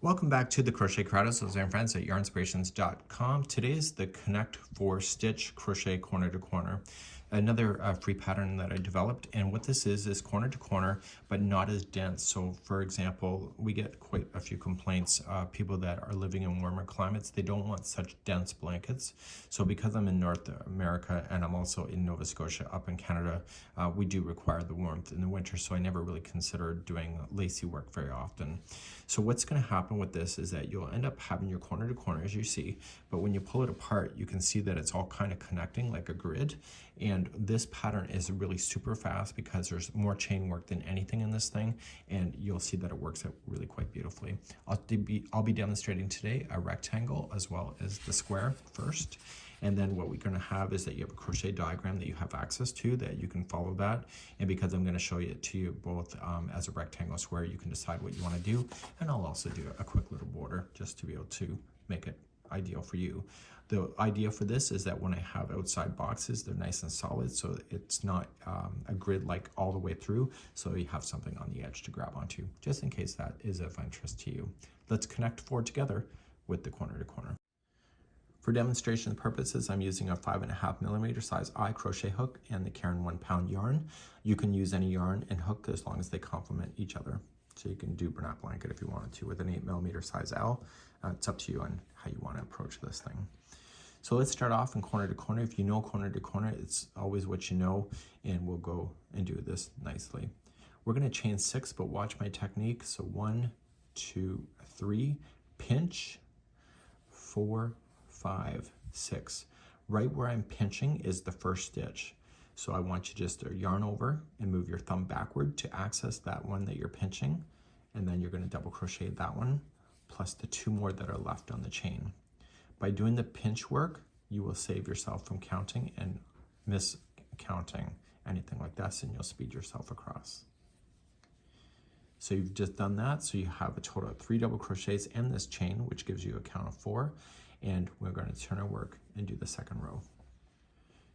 Welcome back to the Crochet Crowd. So I'm friends at yarnspirations.com. Today is the Connect 4 Stitch Crochet Corner to Corner. Another free pattern that I developed, and what this is corner to corner, but not as dense. So for example, we get quite a few complaints, people that are living in warmer climates, they don't want such dense blankets. So because I'm in North America and I'm also in Nova Scotia up in Canada, we do require the warmth in the winter, so I never really considered doing lacy work very often. So what's going to happen with this is that you'll end up having your corner to corner as you see, but when you pull it apart, you can see that it's all kind of connecting like a grid. And this pattern is really super fast because there's more chain work than anything in this thing, and you'll see that it works out really quite beautifully. I'll be demonstrating today a rectangle as well as the square first. And then what we're going to have is that you have a crochet diagram that you have access to, that you can follow that. And because I'm going to show it to you both as a rectangle square, you can decide what you want to do. And I'll also do a quick little border just to be able to make it ideal for you. The idea for this is that when I have outside boxes, they're nice and solid, so it's not a grid like all the way through, so you have something on the edge to grab onto, just in case that is of interest to you. Let's connect 4 together with the corner to corner. For demonstration purposes, I'm using a 5.5mm size eye crochet hook and the Caron 1 pound yarn. You can use any yarn and hook as long as they complement each other. So you can do Bernat blanket if you wanted to with an 8mm size L. It's up to you on how you want to approach this thing. So let's start off in corner to corner. If you know corner to corner, it's always what you know, and we'll go and do this nicely. We're going to chain 6, but watch my technique. So 1, 2, 3, pinch, 4, 5, 6. Right where I'm pinching is the first stitch. So I want you just to yarn over and move your thumb backward to access that one that you're pinching, and then you're going to double crochet that one plus the 2 more that are left on the chain. By doing the pinch work, you will save yourself from counting and miscounting anything like this, and you'll speed yourself across. So you've just done that, so you have a total of 3 double crochets in this chain, which gives you a count of 4, and we're going to turn our work and do the second row.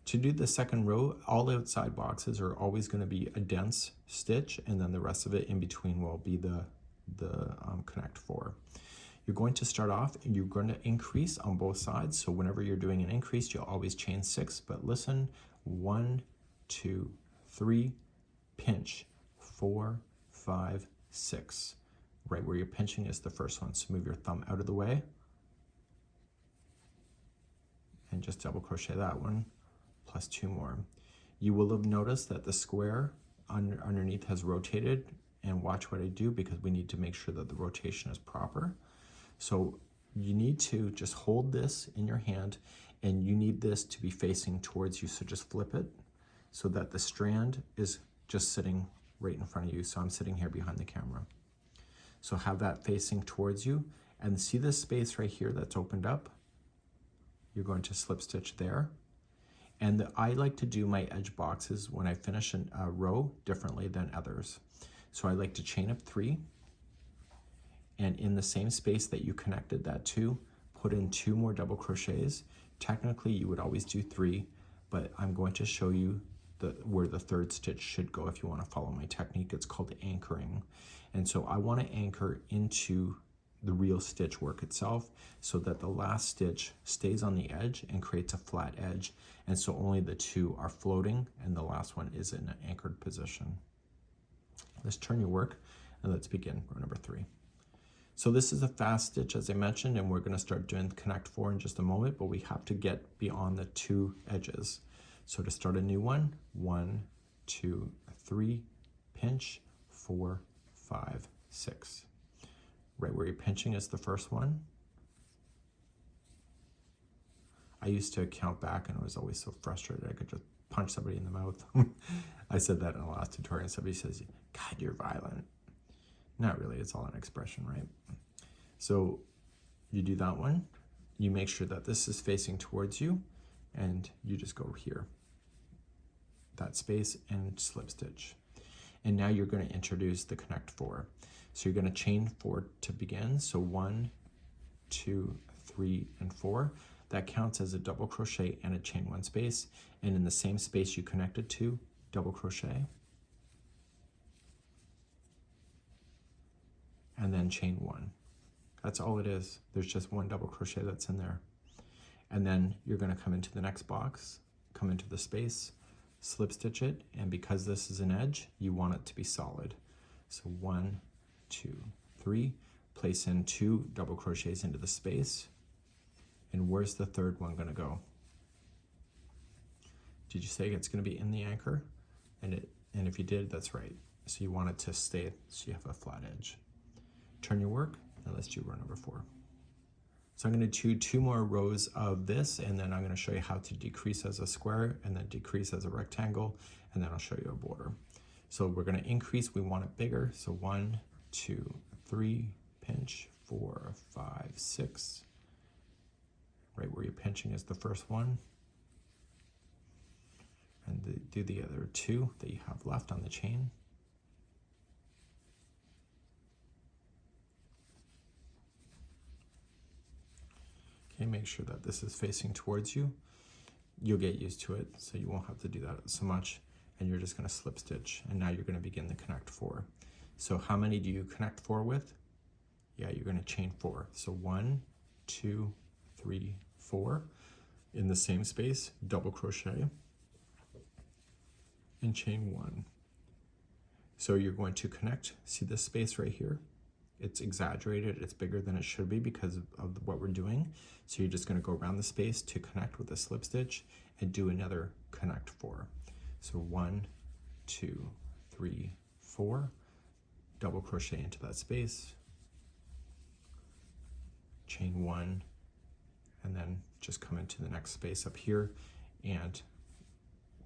To do the second row, all outside boxes are always going to be a dense stitch, and then the rest of it in between will be the connect 4. You're going to start off and you're going to increase on both sides. So whenever you're doing an increase, you'll always chain 6, but listen, 1, 2, 3, pinch, 4, 5, 6. Right where you're pinching is the first one. So move your thumb out of the way and just double crochet that one plus 2 more. You will have noticed that the square underneath has rotated, and watch what I do because we need to make sure that the rotation is proper. So you need to just hold this in your hand, and you need this to be facing towards you. So just flip it so that the strand is just sitting right in front of you. So I'm sitting here behind the camera. So have that facing towards you, and see this space right here that's opened up? You're going to slip stitch there. And I like to do my edge boxes when I finish a row differently than others. So I like to chain up 3, and in the same space that you connected that to, put in 2 more double crochets. Technically you would always do 3, but I'm going to show you where the 3rd stitch should go if you want to follow my technique. It's called anchoring. And so I want to anchor into the real stitch work itself so that the last stitch stays on the edge and creates a flat edge. And so only the 2 are floating and the last one is in an anchored position. Let's turn your work and let's begin row number 3. So this is a fast stitch, as I mentioned, and we're going to start doing connect 4 in just a moment, but we have to get beyond the 2 edges. So to start a new one, 1, 2, 3, pinch, 4, 5, 6. Right where you're pinching is the first one. I used to count back and I was always so frustrated I could just punch somebody in the mouth. I said that in the last tutorial and somebody says, God, you're violent. Not really, it's all an expression, right? So you do that one, you make sure that this is facing towards you, and you just go here, that space, and slip stitch. And now you're going to introduce the connect 4. So you're going to chain 4 to begin. So 1, 2, 3, and 4. That counts as a double crochet and a chain 1 space. And in the same space you connected to, double crochet, and then chain 1. That's all it is. There's just one double crochet that's in there. And then you're going to come into the next box, come into the space, slip stitch it, and because this is an edge, you want it to be solid. So 1, 2, 3, place in 2 double crochets into the space. And where's the third one going to go? Did you say it's going to be in the anchor? And if you did, that's right. So you want it to stay so you have a flat edge. Turn your work, and let's do row number 4. So I'm going to do 2 more rows of this, and then I'm going to show you how to decrease as a square and then decrease as a rectangle, and then I'll show you a border. So we're going to increase, we want it bigger. So 1, 2, 3, pinch, 4, 5, 6. Right where you're pinching is the first one. And do the other 2 that you have left on the chain. Okay, make sure that this is facing towards you. You'll get used to it, so you won't have to do that so much. And you're just going to slip stitch, and now you're going to begin the connect 4. So how many do you connect 4 with? Yeah, you're going to chain 4. So 1, 2, 3, 4. In the same space, double crochet and chain 1. So you're going to connect. See this space right here? It's exaggerated, it's bigger than it should be because of what we're doing. So you're just going to go around the space to connect with a slip stitch and do another connect 4. So 1, 2, 3, 4, double crochet into that space, chain 1, and then just come into the next space up here. And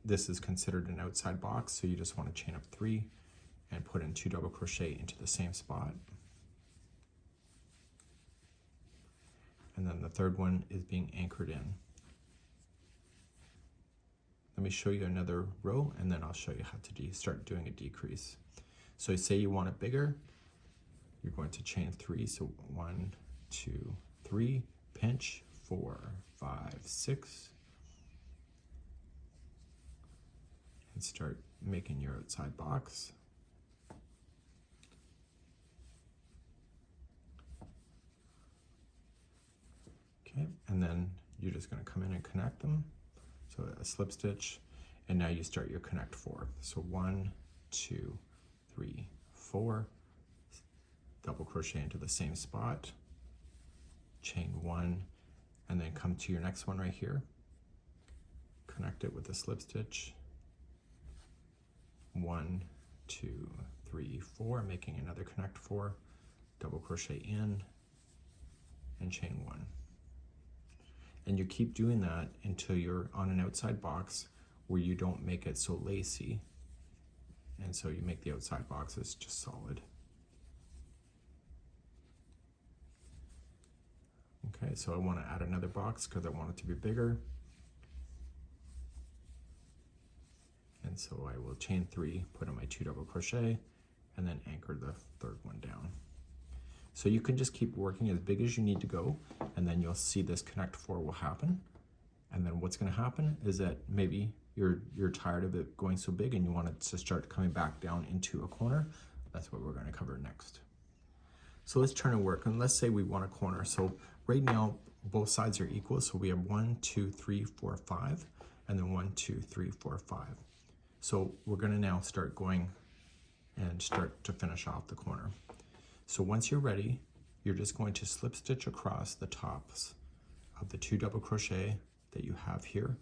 this is considered an outside box, so you just want to chain up 3 and put in 2 double crochet into the same spot. And then the third one is being anchored in. Let me show you another row, and then I'll show you how to start doing a decrease. So say you want it bigger, you're going to chain 3. So 1, 2, 3, pinch, 4, 5, 6, and start making your outside box. Okay, and then you're just going to come in and connect them. So a slip stitch, and now you start your connect 4. So 1, 2, 3, 4, double crochet into the same spot, chain 1, and then come to your next one right here, connect it with a slip stitch, 1, 2, 3, 4, making another connect 4, double crochet in, and chain 1. And you keep doing that until you're on an outside box where you don't make it so lacy. And so you make the outside boxes just solid. Okay, so I want to add another box because I want it to be bigger. And so I will chain 3, put in my 2 double crochet, and then anchor the third one down. So you can just keep working as big as you need to go, and then you'll see this connect 4 will happen. And then what's going to happen is that maybe you're tired of it going so big and you want it to start coming back down into a corner. That's what we're going to cover next. So let's turn and work, and let's say we want a corner. So right now both sides are equal, so we have 1, 2, 3, 4, 5, and then 1, 2, 3, 4, 5. So we're going to now start going and start to finish off the corner. So once you're ready, you're just going to slip stitch across the tops of the 2 double crochet that you have here.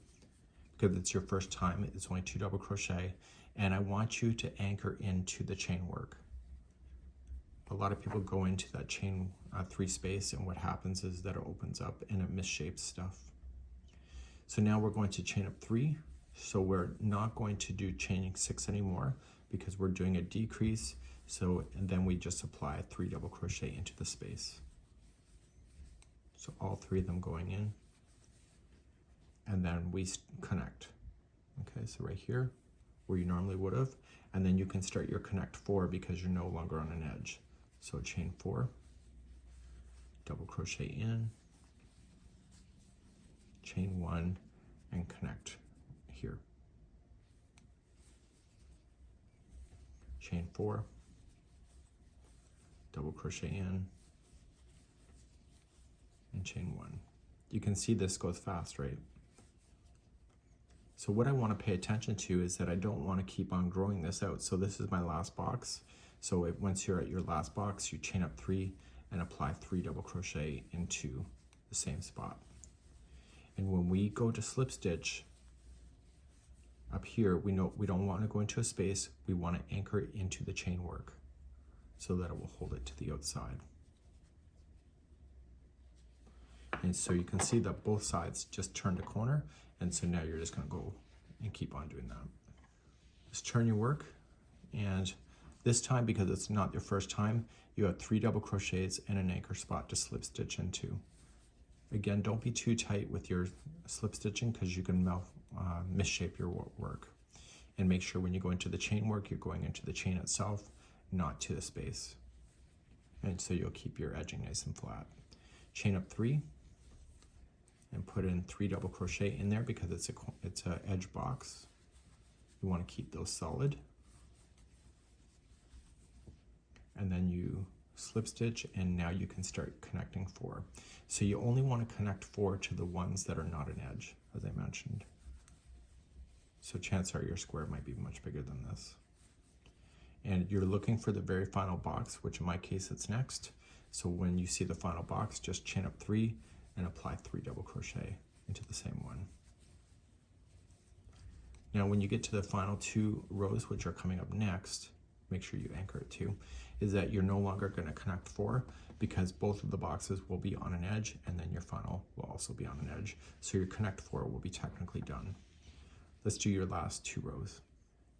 Because it's your first time, it's only 2 double crochet, and I want you to anchor into the chain work. A lot of people go into that chain 3 space, and what happens is that it opens up and it misshapes stuff. So now we're going to chain up 3. So we're not going to do chaining 6 anymore because we're doing a decrease. So, and then we just apply 3 double crochet into the space. So all 3 of them going in, and then we connect. Okay, so right here, where you normally would have, and then you can start your connect 4 because you're no longer on an edge. So chain 4, double crochet in, chain 1, and connect here. Chain 4, double crochet in, and chain 1. You can see this goes fast, right? So what I want to pay attention to is that I don't want to keep on growing this out. So this is my last box. So once you're at your last box, you chain up 3 and apply 3 double crochet into the same spot. And when we go to slip stitch up here, we know we don't want to go into a space. We want to anchor it into the chain work so that it will hold it to the outside. And so you can see that both sides just turned a corner, and so now you're just going to go and keep on doing that. Just turn your work, and this time, because it's not your first time, you have 3 double crochets and an anchor spot to slip stitch into. Again, don't be too tight with your slip stitching because you can misshape your work. And make sure when you go into the chain work, you're going into the chain itself, not to the space. And so you'll keep your edging nice and flat. Chain up 3 and put in 3 double crochet in there because it's a edge box. You want to keep those solid. And then you slip stitch, and now you can start connecting 4. So you only want to connect 4 to the ones that are not an edge, as I mentioned. So chances are your square might be much bigger than this. And you're looking for the very final box, which in my case it's next. So when you see the final box, just chain up 3 and apply 3 double crochet into the same one. Now when you get to the final 2 rows, which are coming up next, make sure you anchor it too, is that you're no longer going to connect 4 because both of the boxes will be on an edge, and then your final will also be on an edge. So your connect 4 will be technically done. Let's do your last 2 rows.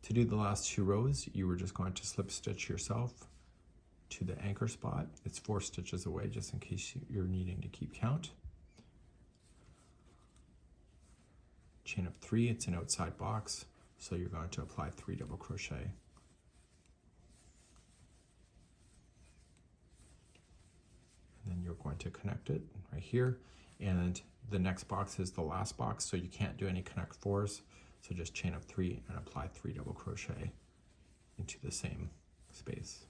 To do the last 2 rows, you were just going to slip stitch yourself to the anchor spot. It's 4 stitches away, just in case you're needing to keep count. Chain up 3, it's an outside box, so you're going to apply 3 double crochet. And then you're going to connect it right here, and the next box is the last box, so you can't do any connect 4s, so just chain up 3 and apply 3 double crochet into the same space.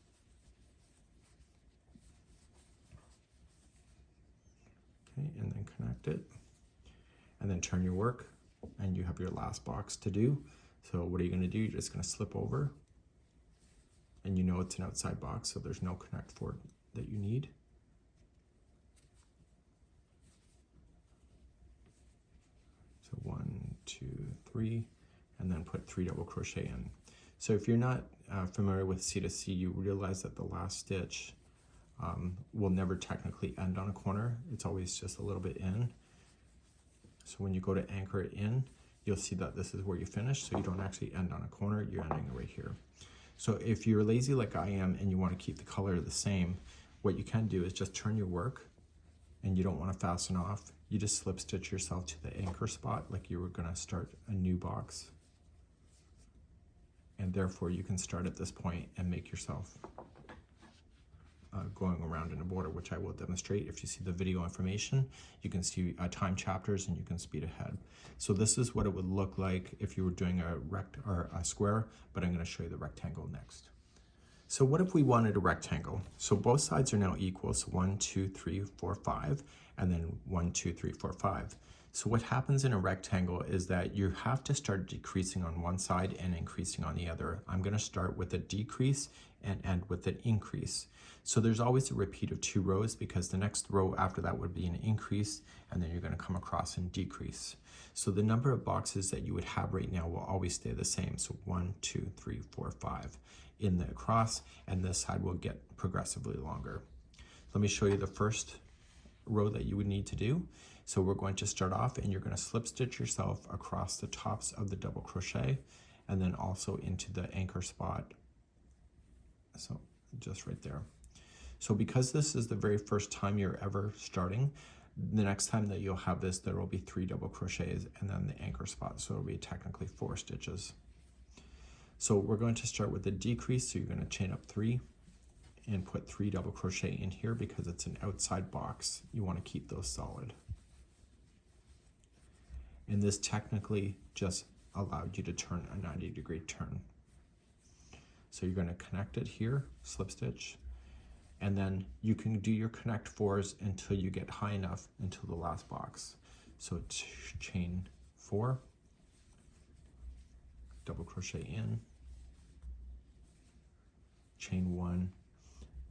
Okay, and then connect it, and then turn your work, and you have your last box to do. So what are you going to do? You're just going to slip over, and you know it's an outside box, so there's no connect 4 that you need. So 1, 2, 3, and then put 3 double crochet in. So if you're not familiar with C2C, you realize that the last stitch will never technically end on a corner. It's always just a little bit in. So when you go to anchor it in, you'll see that this is where you finish, so you don't actually end on a corner, you're ending right here. So if you're lazy like I am and you want to keep the color the same, what you can do is just turn your work, and you don't want to fasten off. You just slip stitch yourself to the anchor spot like you were going to start a new box. And therefore you can start at this point and make yourself going around in a border, which I will demonstrate. If you see the video information, you can see time chapters and you can speed ahead. So this is what it would look like if you were doing a square, but I'm going to show you the rectangle next. So what if we wanted a rectangle? So both sides are now equal, so 1, 2, 3, 4, 5, and then 1, 2, 3, 4, 5. So what happens in a rectangle is that you have to start decreasing on one side and increasing on the other. I'm going to start with a decrease and end with an increase. So there's always a repeat of 2 rows because the next row after that would be an increase, and then you're going to come across and decrease. So the number of boxes that you would have right now will always stay the same. So 1, 2, 3, 4, 5 in the across, and this side will get progressively longer. Let me show you the first row that you would need to do. So we're going to start off, and you're going to slip stitch yourself across the tops of the double crochet, and then also into the anchor spot. So just right there. So because this is the very first time you're ever starting, the next time that you'll have this, there will be 3 double crochets and then the anchor spot. So it'll be technically 4 stitches. So we're going to start with the decrease. So you're going to chain up 3 and put 3 double crochet in here because it's an outside box. You want to keep those solid. And this technically just allowed you to turn a 90-degree turn. So you're going to connect it here, slip stitch, and then you can do your connect fours until you get high enough until the last box. So chain 4, double crochet in, chain 1,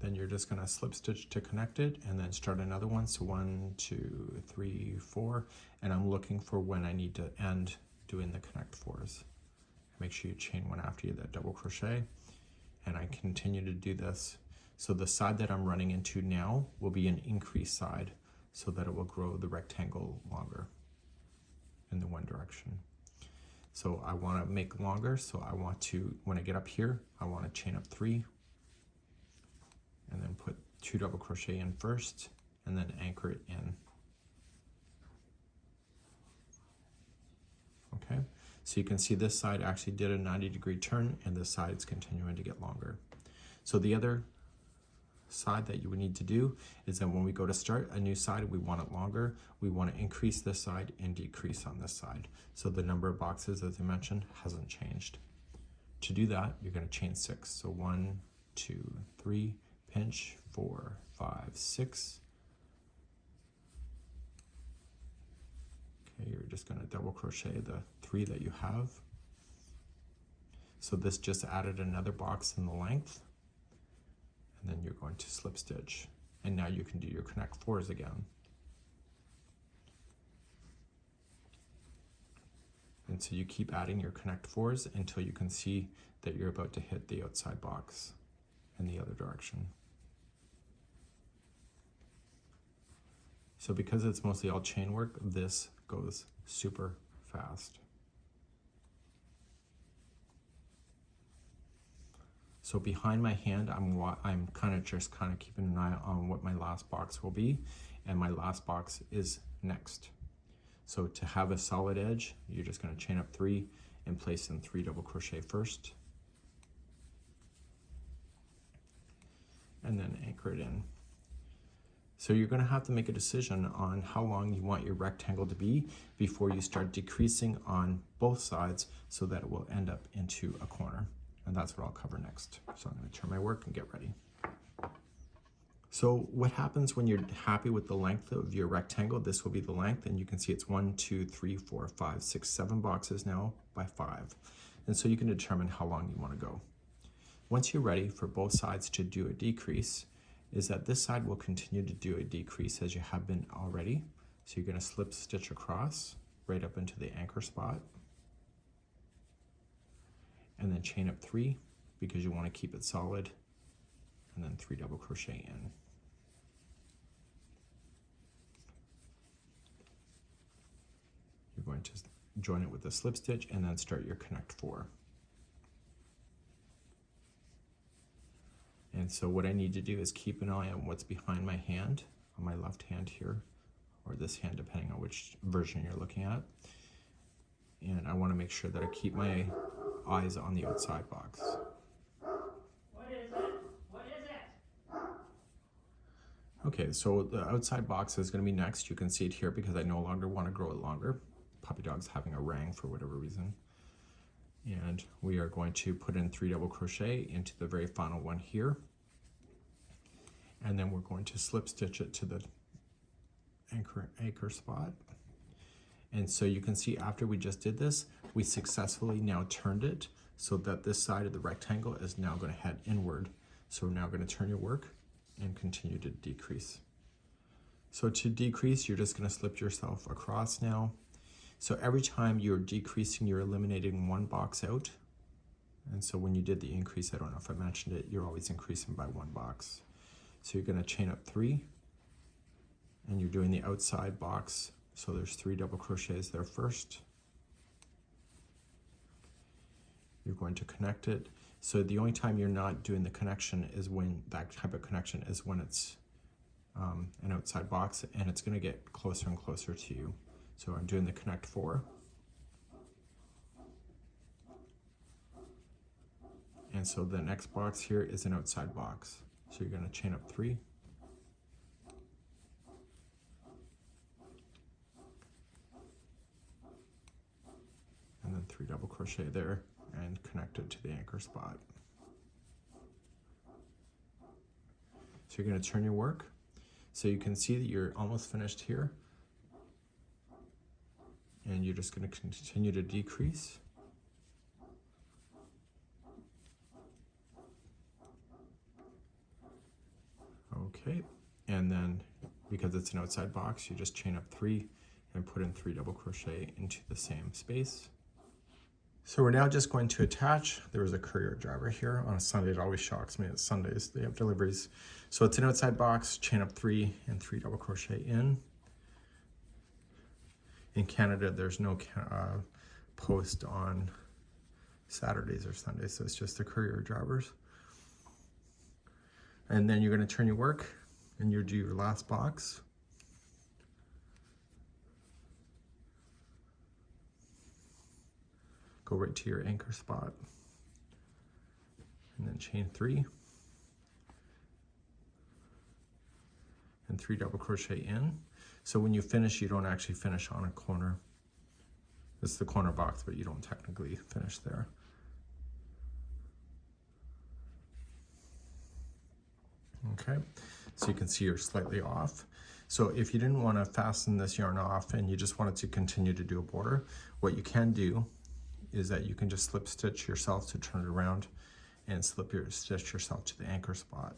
then you're just going to slip stitch to connect it and then start another one. So 1, 2, 3, 4, and I'm looking for when I need to end doing the connect fours. Make sure you chain 1 after you that double crochet, and I continue to do this. So the side that I'm running into now will be an increase side so that it will grow the rectangle longer in the one direction. So I want to make longer, so I want to, when I get up here, I want to chain up 3 and then put 2 double crochet in first and then anchor it in. Okay, so you can see this side actually did a 90-degree turn and this side is continuing to get longer. So the other side that you would need to do is that when we go to start a new side, we want it longer. We want to increase this side and decrease on this side. So the number of boxes, as I mentioned, hasn't changed. To do that, you're going to chain 6. So 1, 2, 3, pinch, 4, 5, 6. Okay, you're just going to double crochet the 3 that you have. So this just added another box in the length. And then you're going to slip stitch. And now you can do your connect fours again. And so you keep adding your connect fours until you can see that you're about to hit the outside box in the other direction. So because it's mostly all chain work, this goes super fast. So behind my hand, I'm kind of keeping an eye on what my last box will be, and my last box is next. So to have a solid edge, you're just going to chain up 3 and place in 3 double crochet first, and then anchor it in. So you're going to have to make a decision on how long you want your rectangle to be before you start decreasing on both sides so that it will end up into a corner. And that's what I'll cover next. So I'm going to turn my work and get ready. So what happens when you're happy with the length of your rectangle? This will be the length, and you can see it's 1, 2, 3, 4, 5, 6, 7 boxes now by 5. And so you can determine how long you want to go. Once you're ready for both sides to do a decrease, is that this side will continue to do a decrease as you have been already. So you're going to slip stitch across right up into the anchor spot, and then chain up 3 because you want to keep it solid, and then 3 double crochet in. You're going to join it with a slip stitch and then start your connect 4. And so what I need to do is keep an eye on what's behind my hand, on my left hand here, or this hand depending on which version you're looking at. And I want to make sure that I keep my eyes on the outside box. What is it? What is it? Okay, so the outside box is going to be next. You can see it here because I no longer want to grow it longer. Puppy dog's having a rang for whatever reason. And we are going to put in 3 double crochet into the very final one here. And then we're going to slip stitch it to the anchor spot. And so you can see after we just did this, we successfully now turned it so that this side of the rectangle is now going to head inward. So we're now going to turn your work and continue to decrease. So to decrease, you're just going to slip yourself across now. So every time you're decreasing, you're eliminating 1 box out. And so when you did the increase, I don't know if I mentioned it, you're always increasing by 1 box. So you're going to chain up 3, and you're doing the outside box. So there's 3 double crochets there first. You're going to connect it. So the only time you're not doing the connection is when that type of connection is when it's an outside box, and it's going to get closer and closer to you. So I'm doing the connect 4. And so the next box here is an outside box. So you're going to chain up 3. And then 3 double crochet there and connect it to the anchor spot. So you're going to turn your work. So you can see that you're almost finished here. And you're just going to continue to decrease. Okay, and then because it's an outside box, you just chain up 3 and put in 3 double crochet into the same space. So we're now just going to attach. There was a courier driver here on a Sunday. It always shocks me. It's Sundays, they have deliveries. So it's an outside box, chain up 3 and 3 double crochet in. In Canada, there's no post on Saturdays or Sundays, so it's just the courier drivers. And then you're going to turn your work and you do your last box. Go right to your anchor spot and then chain 3 and 3 double crochet in. So when you finish, you don't actually finish on a corner. It's the corner box, but you don't technically finish there. Okay, so you can see you're slightly off. So if you didn't want to fasten this yarn off and you just wanted to continue to do a border, what you can do is that you can just slip stitch yourself to turn it around and stitch yourself to the anchor spot.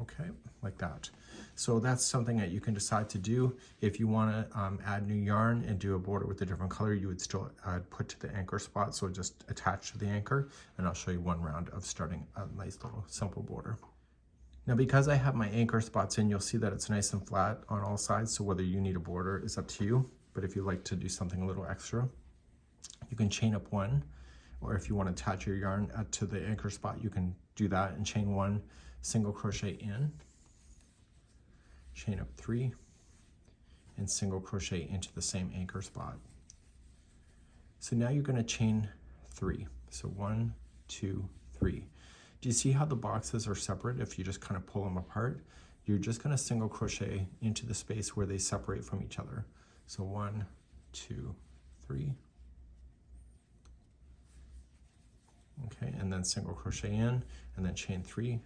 Okay, like that. So that's something that you can decide to do. If you want to add new yarn and do a border with a different color, you would still put to the anchor spot, so just attach to the anchor, and I'll show you one round of starting a nice little simple border. Now because I have my anchor spots in, you'll see that it's nice and flat on all sides, so whether you need a border is up to you, but if you like to do something a little extra, you can chain up 1, or if you want to attach your yarn to the anchor spot, you can do that and chain 1, single crochet in, chain up 3, and single crochet into the same anchor spot. So now you're going to chain 3. So 1, 2, 3. Do you see how the boxes are separate? If you just kind of pull them apart, you're just going to single crochet into the space where they separate from each other. So 1, 2, 3. Okay, and then single crochet in, and then chain 3,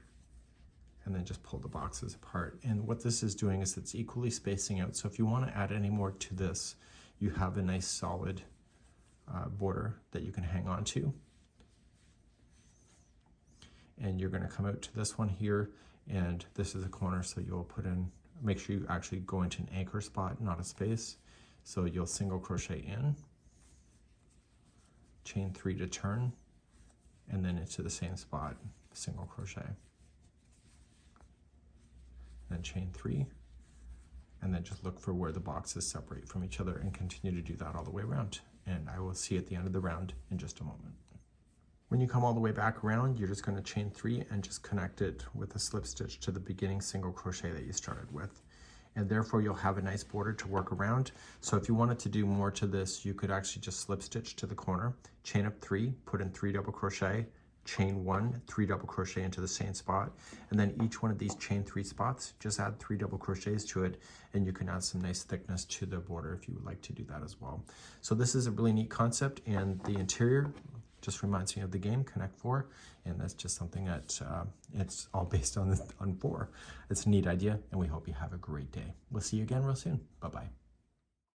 and then just pull the boxes apart. And what this is doing is it's equally spacing out. So if you want to add any more to this, you have a nice solid border that you can hang on to. And you're going to come out to this one here, and this is a corner, so you'll put in, make sure you actually go into an anchor spot, not a space. So you'll single crochet in, chain 3 to turn, and then into the same spot, single crochet. Then chain 3, and then just look for where the boxes separate from each other and continue to do that all the way around. And I will see you at the end of the round in just a moment. When you come all the way back around, you're just going to chain 3 and just connect it with a slip stitch to the beginning single crochet that you started with. And therefore you'll have a nice border to work around. So if you wanted to do more to this, you could actually just slip stitch to the corner, chain up 3, put in 3 double crochet, chain 1, 3 double crochet into the same spot, and then each one of these chain 3 spots, just add 3 double crochets to it, and you can add some nice thickness to the border if you would like to do that as well. So this is a really neat concept, and the interior just reminds me of the game Connect 4, and that's just something that it's all based on 4. It's a neat idea, and we hope you have a great day. We'll see you again real soon. Bye-bye.